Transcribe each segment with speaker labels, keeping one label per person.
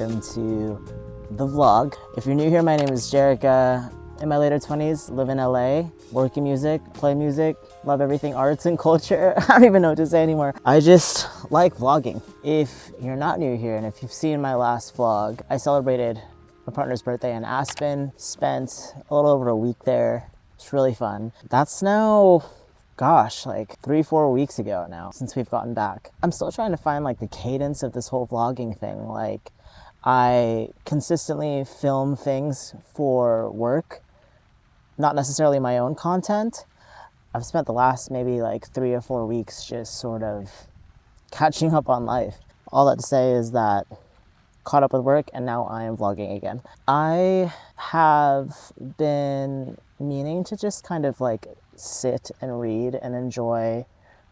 Speaker 1: welcome to the vlog. If you're new here, my name is Jerica. In my later 20s, live in LA, work in music, play music, love everything arts and culture. I don't even know what to say anymore. I just like vlogging. If you're not new here and if you've seen my last vlog, I celebrated my partner's birthday in Aspen, spent a little over a week there. It's really fun. That's now, gosh, like 3-4 weeks ago now since we've gotten back. I'm still trying to find like the cadence of this whole vlogging thing. Like, I consistently film things for work, not necessarily my own content. I've spent the last maybe like 3 or 4 weeks just sort of catching up on life. All that to say is that caught up with work and now I am vlogging again. I have been meaning to just kind of like sit and read and enjoy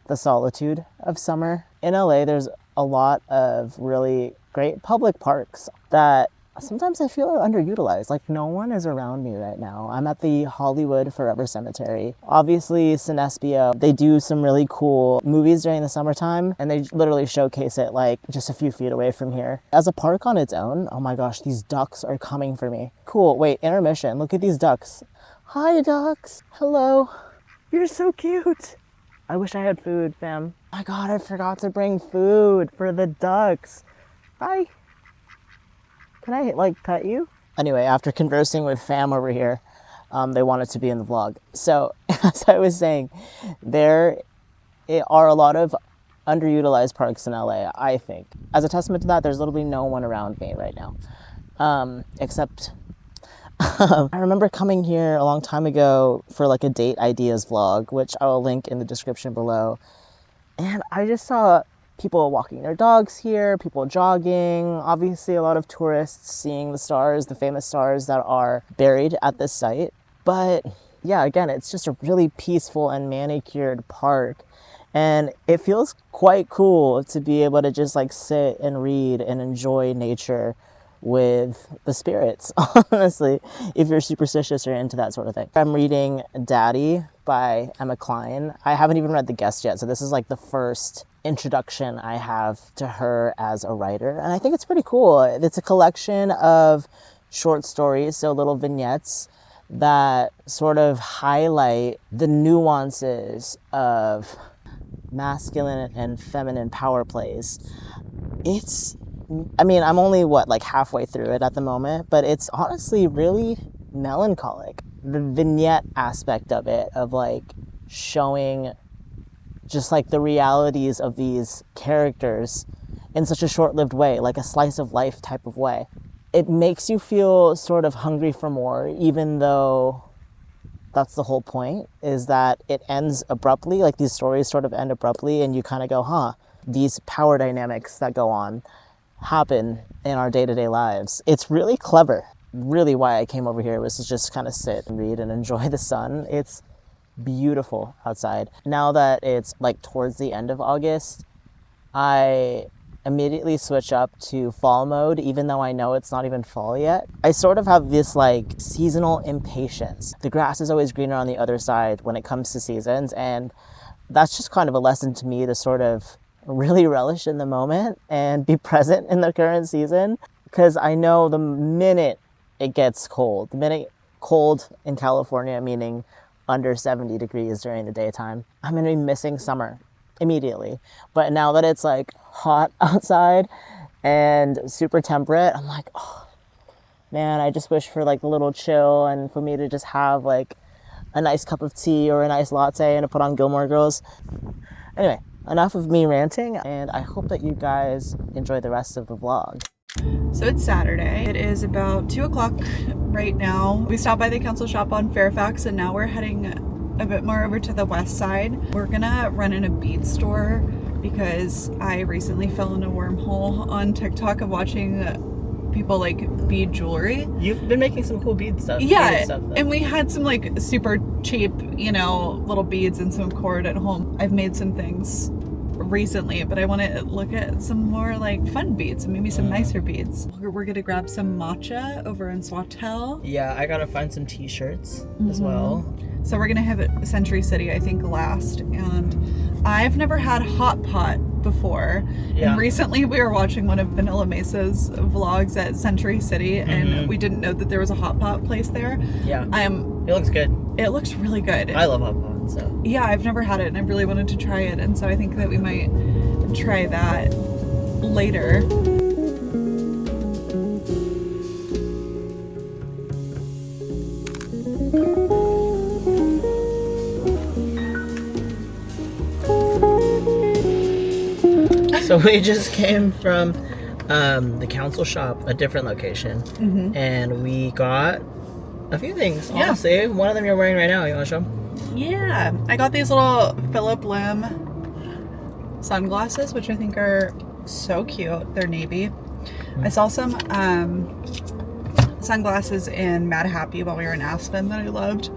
Speaker 1: the solitude of summer. In LA, there's a lot of really great public parks that sometimes I feel are underutilized. Like, no one is around me right now. I'm at the Hollywood Forever Cemetery. Obviously, Cinespia, they do some really cool movies during the summertime, and they literally showcase it like just a few feet away from here. As a park on its own, oh my gosh, these ducks are coming for me. Cool, wait, intermission. Look at these ducks. Hi, ducks. Hello. You're so cute. I wish I had food, fam. Oh my God, I forgot to bring food for the ducks. Hi. Can I like pet you? Anyway, after conversing with fam over here, they wanted to be in the vlog. So as I was saying, there are a lot of underutilized parks in LA, I think. As a testament to that, there's literally no one around me right now, except I remember coming here a long time ago for like a date ideas vlog, which I will link in the description below. And I just saw people walking their dogs here, people jogging, obviously a lot of tourists seeing the stars, the famous stars that are buried at this site. But yeah, again, it's just a really peaceful and manicured park. And it feels quite cool to be able to just like sit and read and enjoy nature with the spirits, honestly, if you're superstitious or into that sort of thing. I'm reading Daddy by Emma Cline. I haven't even read The Guest yet, so this is like the first introduction I have to her as a writer, and I think it's pretty cool. It's a collection of short stories, so little vignettes that sort of highlight the nuances of masculine and feminine power plays. I'm only like halfway through it at the moment, but it's honestly really melancholic. The vignette aspect of it, of like showing just like the realities of these characters in such a short-lived way, like a slice of life type of way. It makes you feel sort of hungry for more, even though that's the whole point, is that it ends abruptly. Like, these stories sort of end abruptly and you kind of go, these power dynamics that go on happen in our day-to-day lives. It's really clever. Really why I came over here was to just kind of sit and read and enjoy the sun. It's beautiful outside. Now that it's like towards the end of August, I immediately switch up to fall mode, even though I know it's not even fall yet. I sort of have this like seasonal impatience. The grass is always greener on the other side when it comes to seasons, and that's just kind of a lesson to me to sort of really relish in the moment and be present in the current season, because I know the minute it gets cold, the minute cold in California, meaning under 70 degrees during the daytime, I'm gonna be missing summer immediately. But now that it's like hot outside and super temperate, I'm like, oh man, I just wish for like a little chill and for me to just have like a nice cup of tea or a nice latte and to put on Gilmore Girls. Anyway, enough of me ranting, and I hope that you guys enjoy the rest of the vlog.
Speaker 2: So it's Saturday. It is about 2 o'clock right now. We stopped by the council shop on Fairfax and now we're heading a bit more over to the west side. We're gonna run in a bead store because I recently fell in a wormhole on TikTok of watching people like bead jewelry.
Speaker 1: You've been making some cool bead stuff.
Speaker 2: Yeah, and we had some like super cheap, little beads and some cord at home. I've made some things recently, but I want to look at some more like fun beads and maybe some nicer beads. We're gonna grab some matcha over in Swatel.
Speaker 1: Yeah, I gotta find some t-shirts as well.
Speaker 2: So we're gonna have Century City, I think, last, and I've never had hot pot before.
Speaker 1: Yeah.
Speaker 2: And recently we were watching one of Vanilla Mesa's vlogs at Century City, and we didn't know that there was a hot pot place there.
Speaker 1: Yeah. It looks good.
Speaker 2: It looks really good.
Speaker 1: I love hot pot, so.
Speaker 2: Yeah, I've never had it and I really wanted to try it, and so I think that we might try that later.
Speaker 1: So we just came from the council shop, a different location, and we got a few things, honestly. One of them you're wearing right now. You want to show them?
Speaker 2: Yeah, I got these little Philip Lim sunglasses, which I think are so cute. They're navy. I saw some sunglasses in Mad Happy while we were in Aspen that I loved,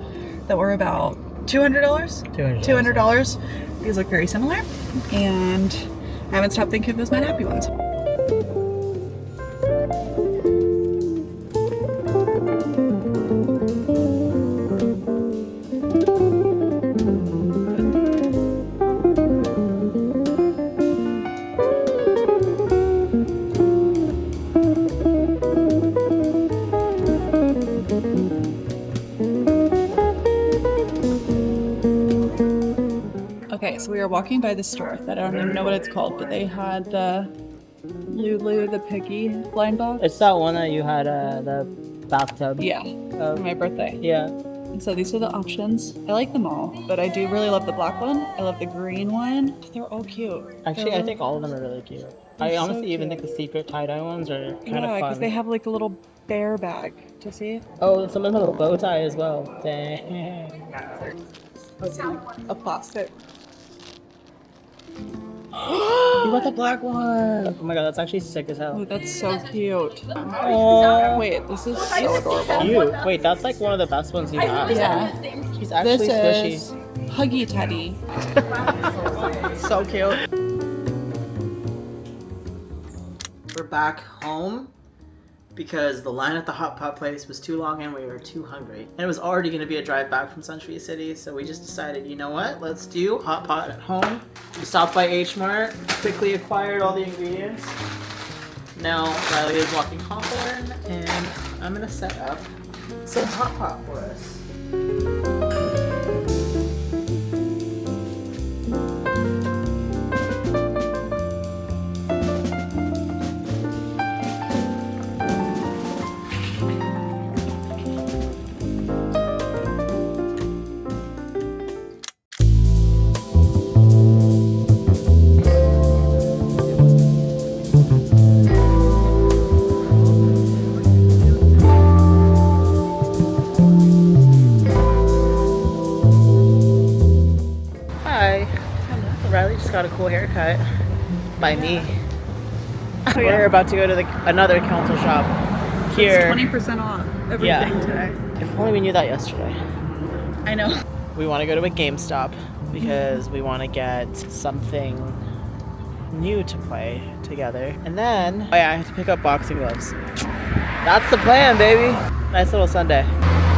Speaker 2: that were about $200. $200. These look very similar, and I haven't stopped thinking of those Mad Happy ones. Okay, so we were walking by the store that I don't even know what it's called, but they had the Lulu the Piggy blind box.
Speaker 1: It's that one that you had, the bathtub.
Speaker 2: Yeah, for my birthday.
Speaker 1: Yeah.
Speaker 2: And so these are the options. I like them all, but I do really love the black one. I love the green one. They're all cute.
Speaker 1: Actually, I think all of them are really cute. I honestly even think the secret tie-dye ones are kind of fun.
Speaker 2: Yeah, because they have like a little bear bag. Do you see?
Speaker 1: Oh, some of them have a bow tie as well. Dang.
Speaker 2: A plastic.
Speaker 1: You got the black one! Oh my god, that's actually sick as hell.
Speaker 2: Oh, that's so cute.
Speaker 1: Oh,
Speaker 2: Wait, this is so adorable.
Speaker 1: cute. Wait, that's like one of the best ones you have.
Speaker 2: Yeah.
Speaker 1: She's actually squishy.
Speaker 2: This is Huggy Teddy. So cute.
Speaker 1: We're back home because the line at the hot pot place was too long and we were too hungry. And it was already going to be a drive back from Century City, so we just decided, you know what, let's do hot pot at home. We stopped by H Mart, quickly acquired all the ingredients. Now Riley is walking Hawthorne, and I'm going to set up some hot pot for us. Got a cool haircut by me.
Speaker 2: Oh, yeah.
Speaker 1: We're about to go to another council shop here.
Speaker 2: It's 20% off everything today.
Speaker 1: If only we knew that yesterday.
Speaker 2: I know.
Speaker 1: We want to go to a GameStop because we want to get something new to play together. And then, oh yeah, I have to pick up boxing gloves. That's the plan, baby. Nice little Sunday.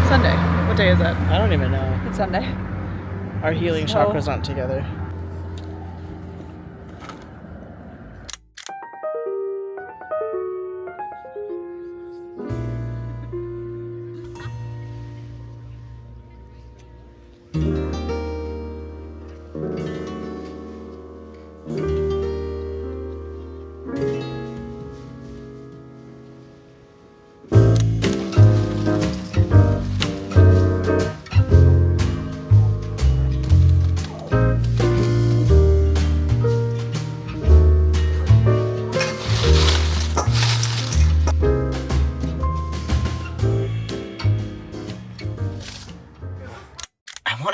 Speaker 2: Sunday. What day is it?
Speaker 1: I don't even know.
Speaker 2: It's Sunday.
Speaker 1: Our healing chakras aren't together.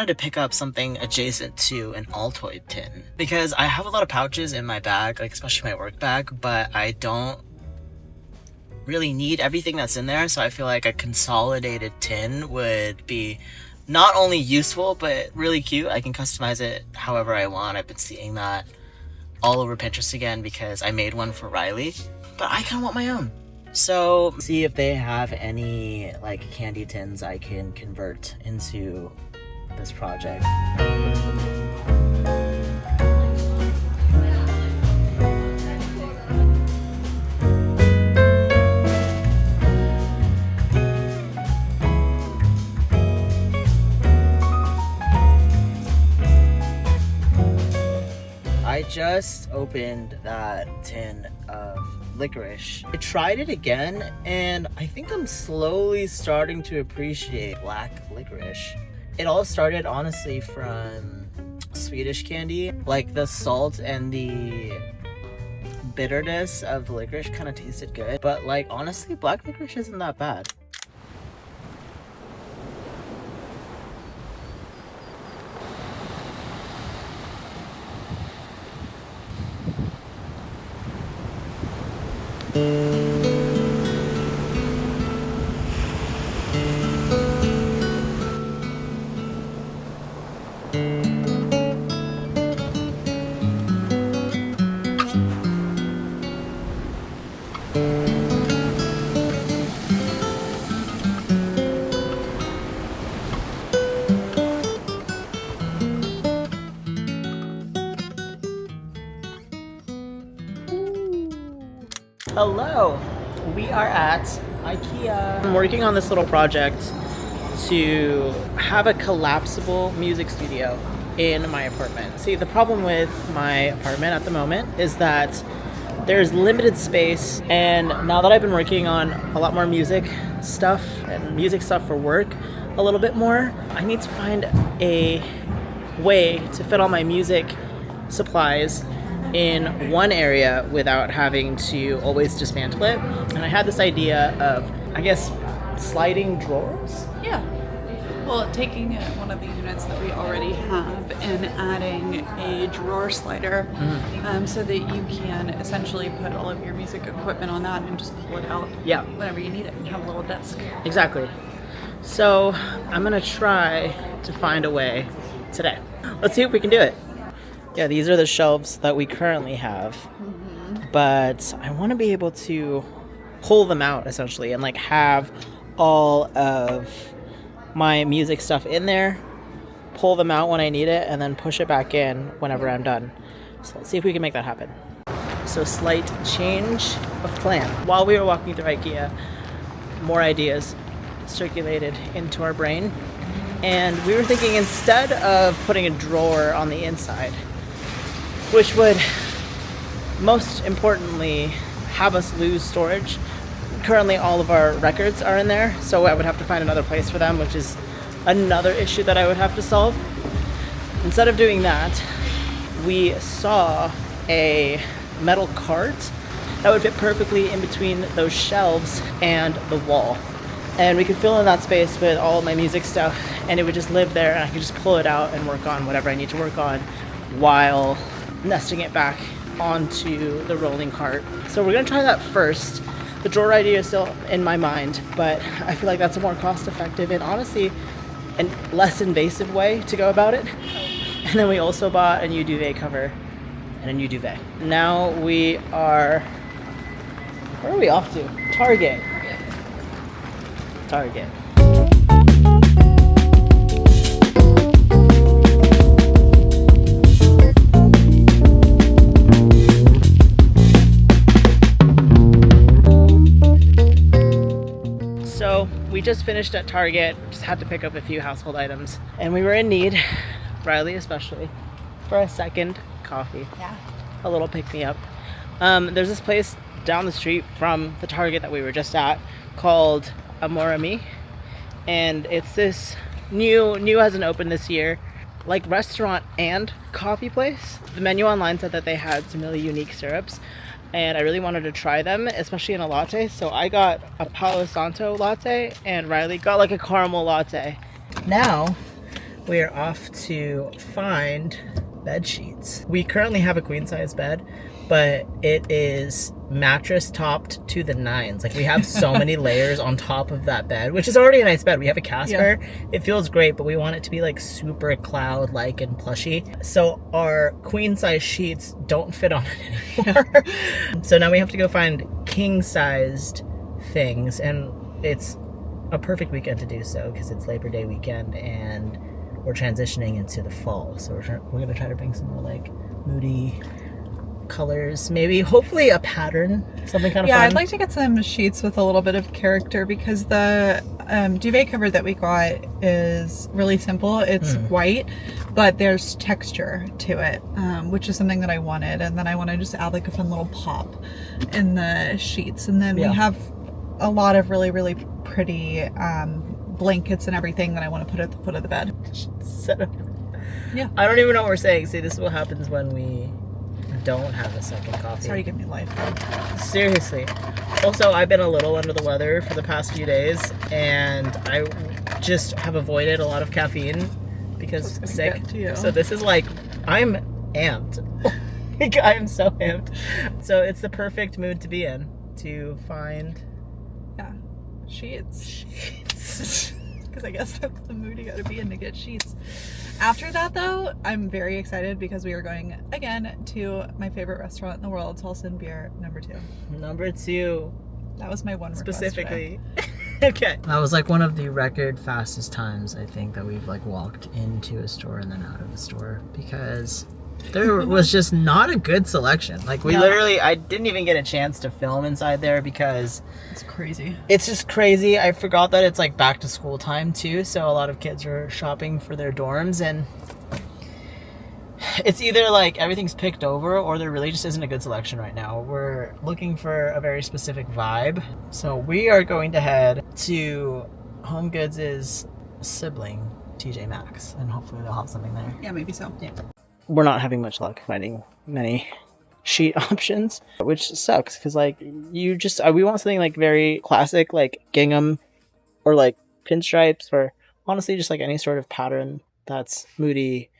Speaker 1: To pick up something adjacent to an Altoid tin because I have a lot of pouches in my bag, like especially my work bag, but I don't really need everything that's in there, so I feel like a consolidated tin would be not only useful but really cute. I can customize it however I want. I've been seeing that all over Pinterest again because I made one for Riley, but I kind of want my own. So see if they have any like candy tins I can convert into this project. I just opened that tin of licorice. I tried it again, and I think I'm slowly starting to appreciate black licorice. It all started honestly from Swedish candy. Like the salt and the bitterness of the licorice kind of tasted good, but like honestly, black licorice isn't that bad. Hello, we are at Ikea. I'm working on this little project to have a collapsible music studio in my apartment. See, the problem with my apartment at the moment is that there's limited space, and now that I've been working on a lot more music stuff and music stuff for work a little bit more, I need to find a way to fit all my music supplies in one area without having to always dismantle it. And I had this idea of, I guess, sliding drawers?
Speaker 2: Yeah. Well, taking one of the units that we already have and adding a drawer slider so that you can essentially put all of your music equipment on that and just pull it out whenever you need it and have a little desk.
Speaker 1: Exactly. So I'm gonna try to find a way today. Let's see if we can do it. Yeah, these are the shelves that we currently have, but I want to be able to pull them out essentially and like have all of my music stuff in there, pull them out when I need it, and then push it back in whenever I'm done. So let's see if we can make that happen. So slight change of plan. While we were walking through Ikea, more ideas circulated into our brain, and we were thinking instead of putting a drawer on the inside, which would most importantly have us lose storage. Currently all of our records are in there, so I would have to find another place for them, which is another issue that I would have to solve. Instead of doing that, we saw a metal cart that would fit perfectly in between those shelves and the wall. And we could fill in that space with all of my music stuff, and it would just live there, and I could just pull it out and work on whatever I need to work on while nesting it back onto the rolling cart. So we're gonna try that first. The drawer idea is still in my mind, but I feel like that's a more cost-effective and honestly a less invasive way to go about it. And then we also bought a new duvet cover and a new duvet. Now we are, where are we off to? Target. So we just finished at Target, just had to pick up a few household items, and we were in need, Riley especially, for a second coffee.
Speaker 2: Yeah.
Speaker 1: A little pick-me-up. There's this place down the street from the Target that we were just at called Amor Ami, and it's this new hasn't opened this year, like restaurant and coffee place. The menu online said that they had some really unique syrups, and I really wanted to try them, especially in a latte. So I got a Palo Santo latte, and Riley got like a caramel latte. Now we are off to find bed sheets. We currently have a queen size bed, but it is mattress topped to the nines. Like we have so many layers on top of that bed, which is already a nice bed. We have a Casper. Yeah. It feels great, but we want it to be like super cloud-like and plushy. So our queen size sheets don't fit on it anymore. So now we have to go find king sized things, and it's a perfect weekend to do so because it's Labor Day weekend and we're transitioning into the fall. So we're gonna try to bring some more like moody colors, maybe, hopefully a pattern, something kind of
Speaker 2: Yeah,
Speaker 1: fun.
Speaker 2: I'd like to get some sheets with a little bit of character because the duvet cover that we got is really simple. It's white, but there's texture to it, which is something that I wanted. And then I want to just add like a fun little pop in the sheets. And then we have a lot of really, really pretty blankets and everything that I want to put at the foot of the bed. Yeah.
Speaker 1: I don't even know what we're saying. See, this is what happens when we don't have a second coffee.
Speaker 2: Sorry, give me life.
Speaker 1: Seriously. Also, I've been a little under the weather for the past few days, and I just have avoided a lot of caffeine because I'm sick. So this is like, I'm amped. Like, I'm so amped. So it's the perfect mood to be in, to find...
Speaker 2: Yeah. Sheets. Because I guess that's the mood you gotta be in to get sheets. After that, though, I'm very excited because we are going again to my favorite restaurant in the world, Salsa and Beer, number 2.
Speaker 1: Number 2.
Speaker 2: That was my one request
Speaker 1: Specifically. Okay. That was like one of the record fastest times, I think, that we've like walked into a store and then out of a store, because there was just not a good selection. Like we literally, I didn't even get a chance to film inside there because
Speaker 2: it's crazy.
Speaker 1: It's just crazy. I forgot that it's like back to school time too, so a lot of kids are shopping for their dorms, and it's either like everything's picked over or there really just isn't a good selection right now. We're looking for a very specific vibe, so we are going to head to Home Goods' sibling, TJ Maxx, and hopefully they'll have something there.
Speaker 2: Yeah, maybe so.
Speaker 1: Yeah. We're not having much luck finding many sheet options, which sucks because like you just we want something like very classic, like gingham or like pinstripes, or honestly just like any sort of pattern that's moody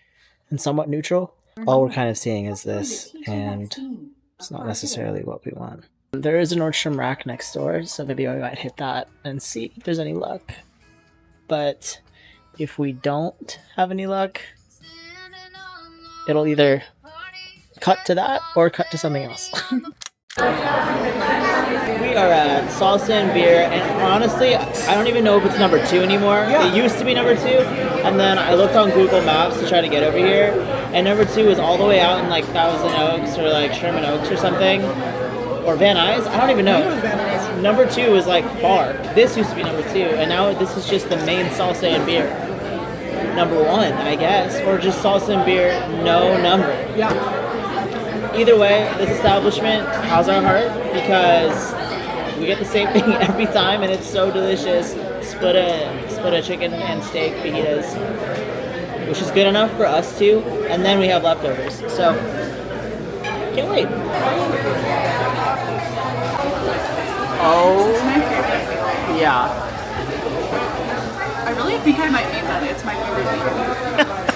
Speaker 1: and somewhat neutral. All we're kind of seeing is this, and it's not necessarily what we want. There is a Nordstrom Rack next door, so maybe we might hit that and see if there's any luck. But if we don't have any luck, it'll either cut to that or cut to something else. We are at Salsa and Beer, and honestly, I don't even know if it's number 2 anymore. It used to be number 2, and then I looked on Google Maps to try to get over here, and number 2 is all the way out in like Thousand Oaks or like Sherman Oaks or something, or Van Nuys. I don't even know. Number 2 is like far. This used to be number 2, and now this is just the main Salsa and Beer. Number 1, I guess, or just Salsa and Beer, no number.
Speaker 2: Yeah.
Speaker 1: Either way, this establishment has our heart because we get the same thing every time, and it's so delicious. Split a chicken and steak fajitas, which is good enough for us too, and then we have leftovers. So can't wait. Oh yeah.
Speaker 2: I really think I might eat that. It's my favorite thing.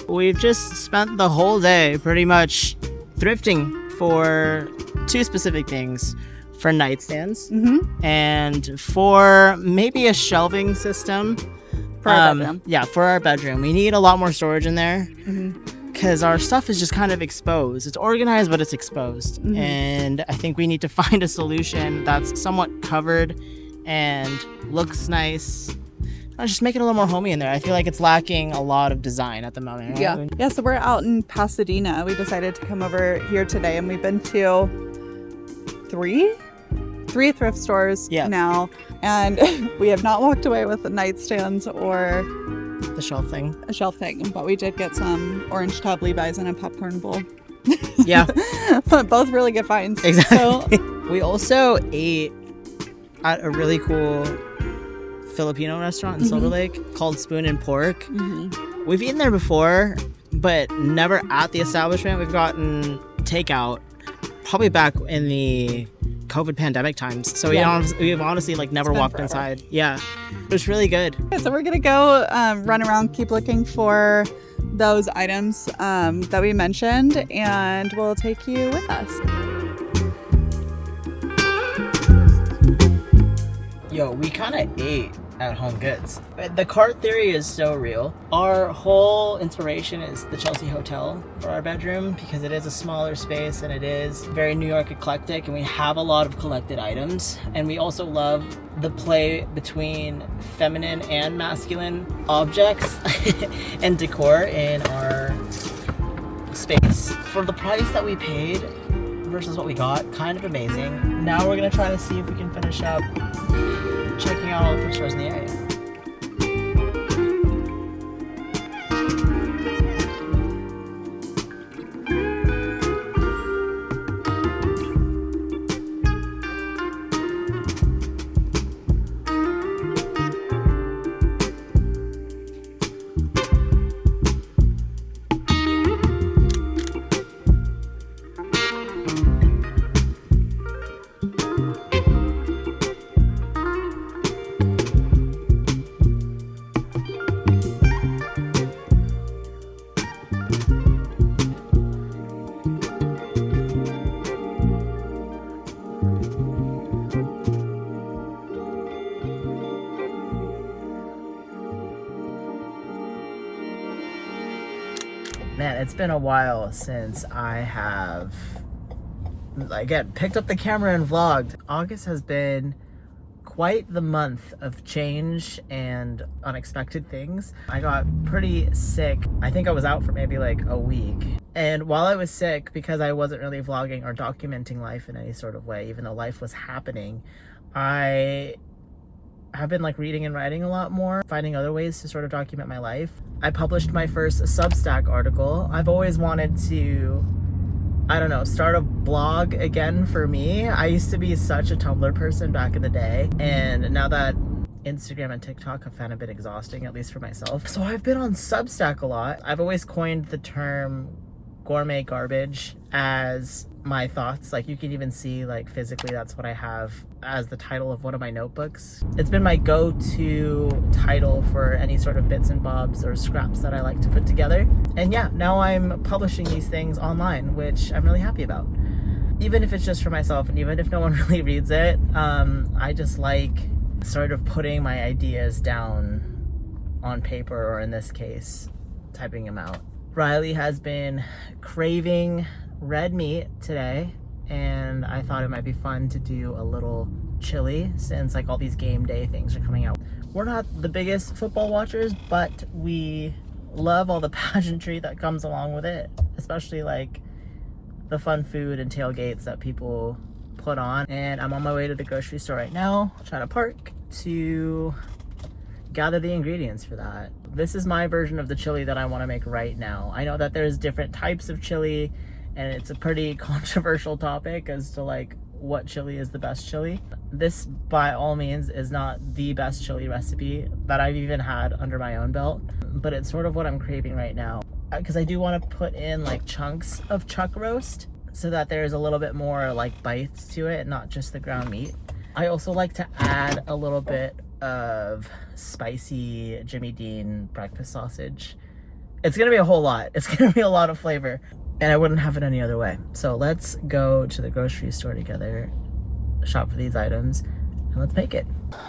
Speaker 1: We've just spent the whole day pretty much thrifting for 2 specific things. For nightstands and for maybe a shelving system.
Speaker 2: For our bedroom.
Speaker 1: Yeah, for our bedroom. We need a lot more storage in there because our stuff is just kind of exposed. It's organized, but it's exposed. And I think we need to find a solution that's somewhat covered and looks nice. Just make it a little more homey in there. I feel like it's lacking a lot of design at the moment. Right?
Speaker 2: Yeah, so we're out in Pasadena. We decided to come over here today, and we've been to 3 thrift stores now, and we have not walked away with the nightstands or
Speaker 1: the shelf thing.
Speaker 2: A shelf thing, but we did get some orange tub Levi's and a popcorn bowl.
Speaker 1: Yeah.
Speaker 2: But both really good finds.
Speaker 1: Exactly. So. We also ate at a really cool Filipino restaurant in Silver Lake called Spoon and Pork. We've eaten there before, but never at the establishment. We've gotten takeout probably back in the COVID pandemic times. So we've honestly like never walked inside. Yeah, it was really good.
Speaker 2: Okay, so we're gonna go run around, keep looking for those items that we mentioned, and we'll take you with us.
Speaker 1: Yo, we kind of ate at Home Goods. The cart theory is so real. Our whole inspiration is the Chelsea Hotel for our bedroom because it is a smaller space and it is very New York eclectic, and we have a lot of collected items. And we also love the play between feminine and masculine objects and decor in our space. For the price that we paid versus what we got, kind of amazing. Now we're gonna try to see if we can finish up checking out all the thrift stores in the area. Man, it's been a while since I have, again, picked up the camera and vlogged. August has been quite the month of change and unexpected things. I got pretty sick. I think I was out for maybe like a week. And while I was sick, because I wasn't really vlogging or documenting life in any sort of way, even though life was happening, I have been like reading and writing a lot more, finding other ways to sort of document my life. I published my first Substack article. I've always wanted to, I don't know, start a blog again for me. I used to be such a Tumblr person back in the day, and now that Instagram and TikTok have found a bit exhausting, at least for myself. So I've been on Substack a lot. I've always coined the term gourmet garbage as my thoughts. Like, you can even see, like, physically that's what I have as the title of one of my notebooks. It's been my go-to title for any sort of bits and bobs or scraps that I like to put together. And yeah, now I'm publishing these things online, which I'm really happy about. Even if it's just for myself and even if no one really reads it, I just like sort of putting my ideas down on paper, or in this case, typing them out. Riley has been craving red meat today, and I thought it might be fun to do a little chili since like all these game day things are coming out. We're not the biggest football watchers, but we love all the pageantry that comes along with it, especially like the fun food and tailgates that people put on. And I'm on my way to the grocery store right now, trying to park to gather the ingredients for that. This is my version of the chili that I want to make right now. I know that there's different types of chili, and it's a pretty controversial topic as to like what chili is the best chili. This by all means is not the best chili recipe that I've even had under my own belt, but it's sort of what I'm craving right now, because I do want to put in like chunks of chuck roast so that there's a little bit more like bites to it, not just the ground meat. I also like to add a little bit of spicy Jimmy Dean breakfast sausage. It's gonna be a whole lot. It's gonna be a lot of flavor, and I wouldn't have it any other way. So let's go to the grocery store together, shop for these items, and let's make it.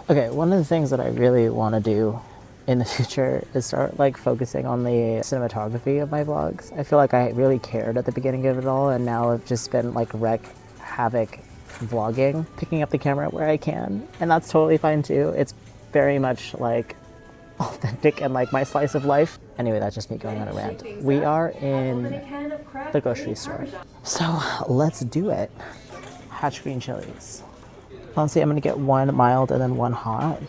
Speaker 1: Okay, one of the things that I really want to do in the future is start like focusing on the cinematography of my vlogs. I feel like I really cared at the beginning of it all, and now I've just been like wreck havoc vlogging, picking up the camera where I can, and that's totally fine too. It's very much like authentic and like my slice of life. Anyway, that's just me going on a rant. We are in the grocery store, so let's do it. Hatch green chilies. Honestly, I'm gonna get one mild and then one hot.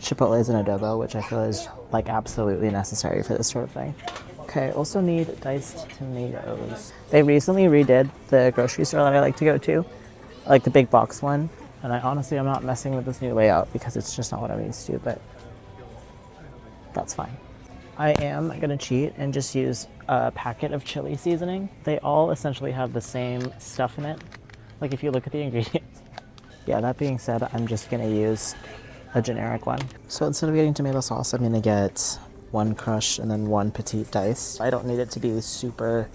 Speaker 1: Chipotles and adobo, which I feel is like absolutely necessary for this sort of thing. Okay, also need diced tomatoes. They recently redid the grocery store that I like to go to, like the big box one. And I'm not messing with this new layout because it's just not what I'm used to, but That's fine. I am gonna cheat and just use a packet of chili seasoning. They all essentially have the same stuff in it. Like if you look at the ingredients. Yeah, that being said, I'm just gonna use a generic one. So instead of getting tomato sauce, I'm gonna get one crushed and then one petite diced. I don't need it to be super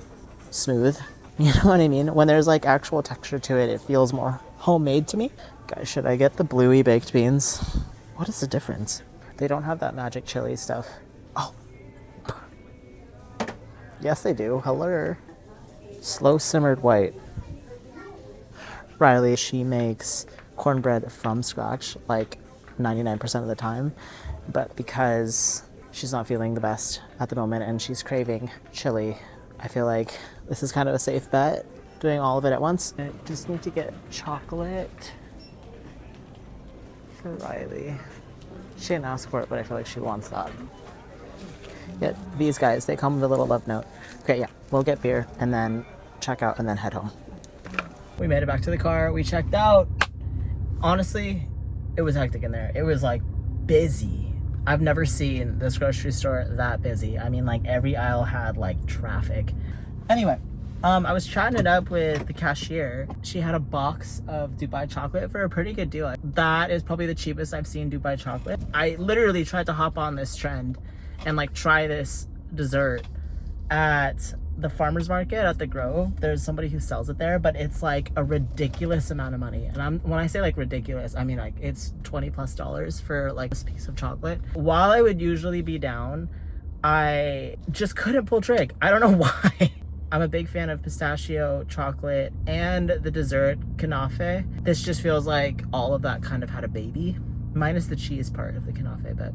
Speaker 1: smooth. You know what I mean? When there's like actual texture to it, it feels more homemade to me. Guys, should I get the bluey baked beans? What is the difference? They don't have that magic chili stuff. Oh. Yes, they do. Hello. Slow simmered white. Riley, she makes cornbread from scratch like 99% of the time, but because she's not feeling the best at the moment and she's craving chili, I feel like this is kind of a safe bet, doing all of it at once. I just need to get chocolate for Riley. She didn't ask for it, but I feel like she wants that. Yeah, these guys, they come with a little love note. Okay, yeah, we'll get beer and then check out and then head home. We made it back to the car. We checked out. Honestly, it was hectic in there. It was like busy. I've never seen this grocery store that busy. I mean, like every aisle had like traffic. Anyway, I was chatting it up with the cashier. She had a box of Dubai chocolate for a pretty good deal. That is probably the cheapest I've seen Dubai chocolate. I literally tried to hop on this trend and like try this dessert at the farmer's market at the Grove. There's somebody who sells it there, but it's like a ridiculous amount of money. And when I say like ridiculous, I mean like it's $20+ for like this piece of chocolate. While I would usually be down, I just couldn't pull trick. I don't know why. I'm a big fan of pistachio chocolate and the dessert kanafe. This just feels like all of that kind of had a baby, minus the cheese part of the kanafe, but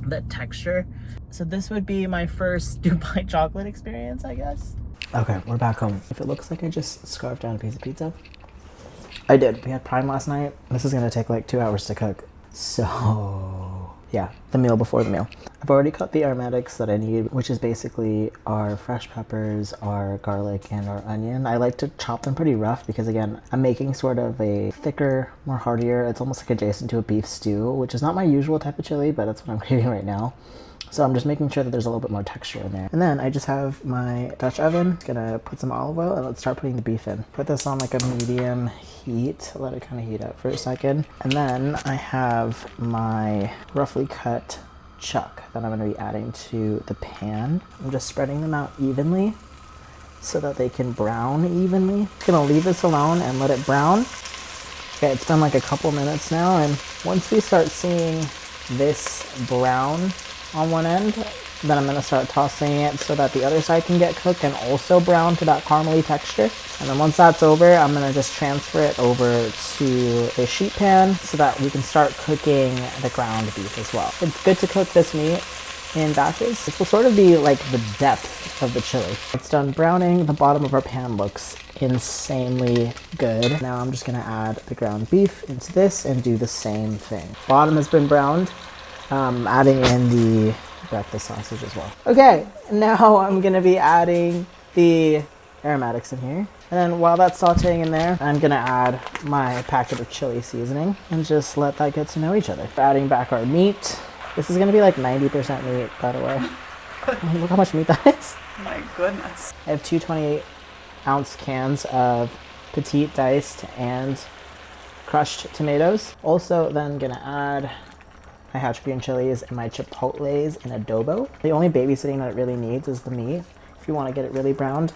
Speaker 1: the texture. So this would be my first Dubai chocolate experience, I guess. Okay, we're back home. If it looks like I just scarfed down a piece of pizza, I did. We had Prime last night. This is gonna take like 2 hours to cook. So yeah, the meal before the meal. I've already cut the aromatics that I need, which is basically our fresh peppers, our garlic, and our onion. I like to chop them pretty rough because again, I'm making sort of a thicker, more heartier, it's almost like adjacent to a beef stew, which is not my usual type of chili, but that's what I'm craving right now. So I'm just making sure that there's a little bit more texture in there. And then I just have my Dutch oven. Gonna put some olive oil and let's start putting the beef in. Put this on like a medium heat. Let it kind of heat up for a second. And then I have my roughly cut chuck that I'm gonna be adding to the pan. I'm just spreading them out evenly so that they can brown evenly. I'm gonna leave this alone and let it brown. Okay, it's been like a couple minutes now, and once we start seeing this brown on one end, then I'm gonna start tossing it so that the other side can get cooked and also brown to that caramely texture. And then once that's over, I'm gonna just transfer it over to a sheet pan so that we can start cooking the ground beef as well. It's good to cook this meat in batches. This will sort of be like the depth of the chili. It's done browning. The bottom of our pan looks insanely good. Now I'm just gonna add the ground beef into this and do the same thing. Bottom has been browned. Adding in the breakfast sausage as well. Okay, now I'm gonna be adding the aromatics in here. And then while that's sauteing in there, I'm gonna add my packet of chili seasoning and just let that get to know each other. Adding back our meat. This is gonna be like 90% meat, by the way. Look how much meat that is.
Speaker 2: My goodness.
Speaker 1: I have two 28-ounce cans of petite diced and crushed tomatoes. Also then gonna add my hatch green chilies and my chipotles and adobo. The only babysitting that it really needs is the meat if you want to get it really browned.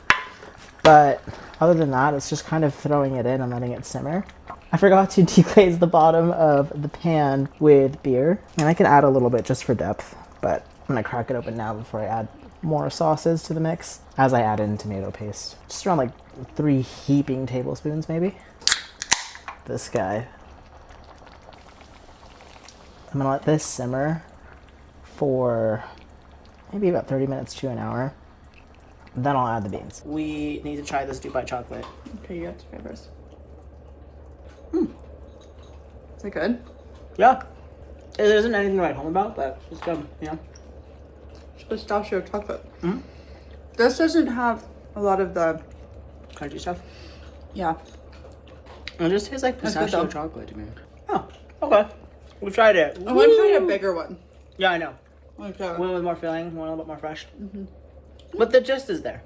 Speaker 1: But other than that, it's just kind of throwing it in and letting it simmer. I forgot to deglaze the bottom of the pan with beer. And I can add a little bit just for depth, but I'm gonna crack it open now before I add more sauces to the mix as I add in tomato paste. Just around like 3 heaping tablespoons maybe. This guy. I'm gonna let this simmer for maybe about 30 minutes to an hour. Then I'll add the beans. We need to try this Dubai chocolate.
Speaker 2: Okay, you have to try first. Is it good?
Speaker 1: Yeah. There isn't anything to write home about, but it's good, yeah.
Speaker 2: It's pistachio chocolate. This doesn't have a lot of the
Speaker 1: Crunchy stuff.
Speaker 2: Yeah.
Speaker 1: It just tastes like
Speaker 2: That's good,
Speaker 1: pistachio
Speaker 2: though.
Speaker 1: chocolate to me. Oh, okay. We've tried it.
Speaker 2: I want to try a bigger one.
Speaker 1: Yeah, I know.
Speaker 2: Okay.
Speaker 1: One with more filling, one a little bit more fresh. But the gist is there.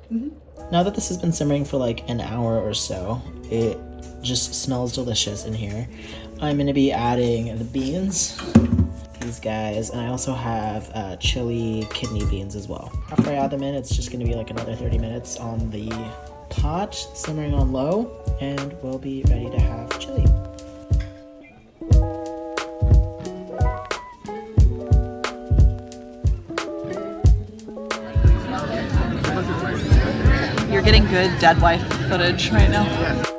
Speaker 1: Now that this has been simmering for like an hour or so, it just smells delicious in here. I'm gonna be adding the beans, these guys, and I also have chili kidney beans as well. After I add them in, it's just gonna be like another 30 minutes on the pot, simmering on low, and we'll be ready to have chili.
Speaker 2: You're getting good dead wife footage right now.